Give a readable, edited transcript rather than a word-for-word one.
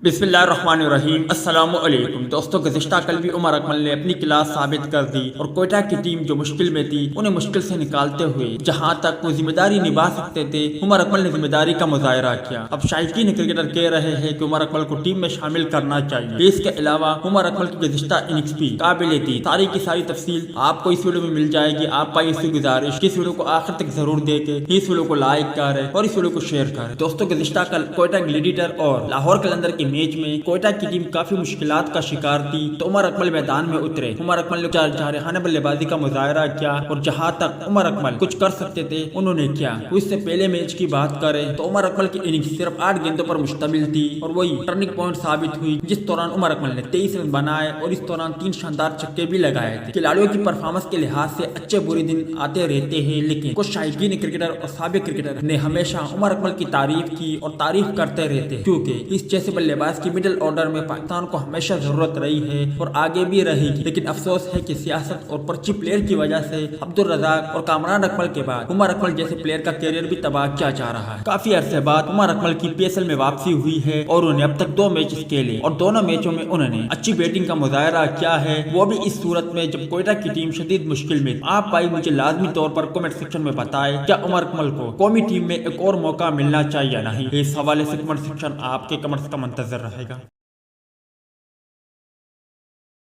बिस्मिल्लाहिर्रहमानिर्रहीम। अस्सलाम वालेकुम दोस्तों, गुज़िश्ता कल भी उमर अकमल ने अपनी क्लास साबित कर दी और कोयटा की टीम जो मुश्किल में थी उन्हें मुश्किल से निकालते हुए जहां तक वो जिम्मेदारी निभा सकते थे, उमर अकमल ने जिम्मेदारी का मुजाहरा किया। अब शायकीन क्रिकेटर कह रहे हैं कि उमर अकमल को टीम में शामिल करना चाहिए। इसके अलावा उमर अकमल की गुज़िश्ता इनिंग्स भी काबिल थी। सारी की सारी तफसील आपको इस वीडियो में मिल जाएगी। आप पाई इसकी गुजारिश कि इस वीडियो को आखिर तक जरूर देखे, इस वीडियो को लाइक करें और इस वीडियो को शेयर करें। दोस्तों, गुज़िश्ता कल कोयटा ग्लैडिएटर और लाहौर कलंदर के मैच में कोयटा की टीम काफी मुश्किलात का शिकार थी, तो उमर अकमल मैदान में उतरे। उमर अकमल ने जारहाना बल्लेबाजी का मुजाहरा किया और जहां तक उमर अकमल कुछ कर सकते थे उन्होंने किया। तो इससे पहले मैच की बात करें तो उमर अकमल की इनिंग्स सिर्फ 8 गेंदों पर मुश्तमिल थी और वही टर्निंग पॉइंट साबित हुई, जिस दौरान उमर अकमल ने 23 रन बनाए और इस दौरान 3 शानदार छक्के भी लगाए थे। खिलाड़ियों की परफॉर्मेंस के लिहाज से अच्छे बुरे दिन आते रहते हैं, लेकिन कुछ शायकीन क्रिकेटर और साबिक क्रिकेटर ने हमेशा उमर अकमल की तारीफ की और तारीफ करते रहते, क्योंकि इस जैसे बल्लेबाज की मिडिल ऑर्डर में पाकिस्तान को हमेशा जरूरत रही है और आगे भी रहेगी। लेकिन अफसोस है कि सियासत और पर्ची प्लेयर की वजह से अब्दुल रज़ाक और कामरान अकमल के बाद उमर अकमल जैसे प्लेयर का कैरियर भी तबाह किया जा रहा है। काफी अरसे बाद उमर अकमल की पीएसएल में वापसी हुई है और उन्हें अब तक 2 मैचेस खेले और दोनों मैचों में उन्होंने अच्छी बैटिंग का मुजाहरा किया है, वो भी इस सूरत में जब कोयटा की टीम शदीद मुश्किल में। आप भाई मुझे लाजमी तौर पर कमेंट सेक्शन में बताएं, क्या उमर अकमल को कौमी टीम में एक और मौका मिलना चाहिए या नहीं। इस हवाले से कमेंट सेक्शन आपके कमेंट्स का मंतजर रहेगा।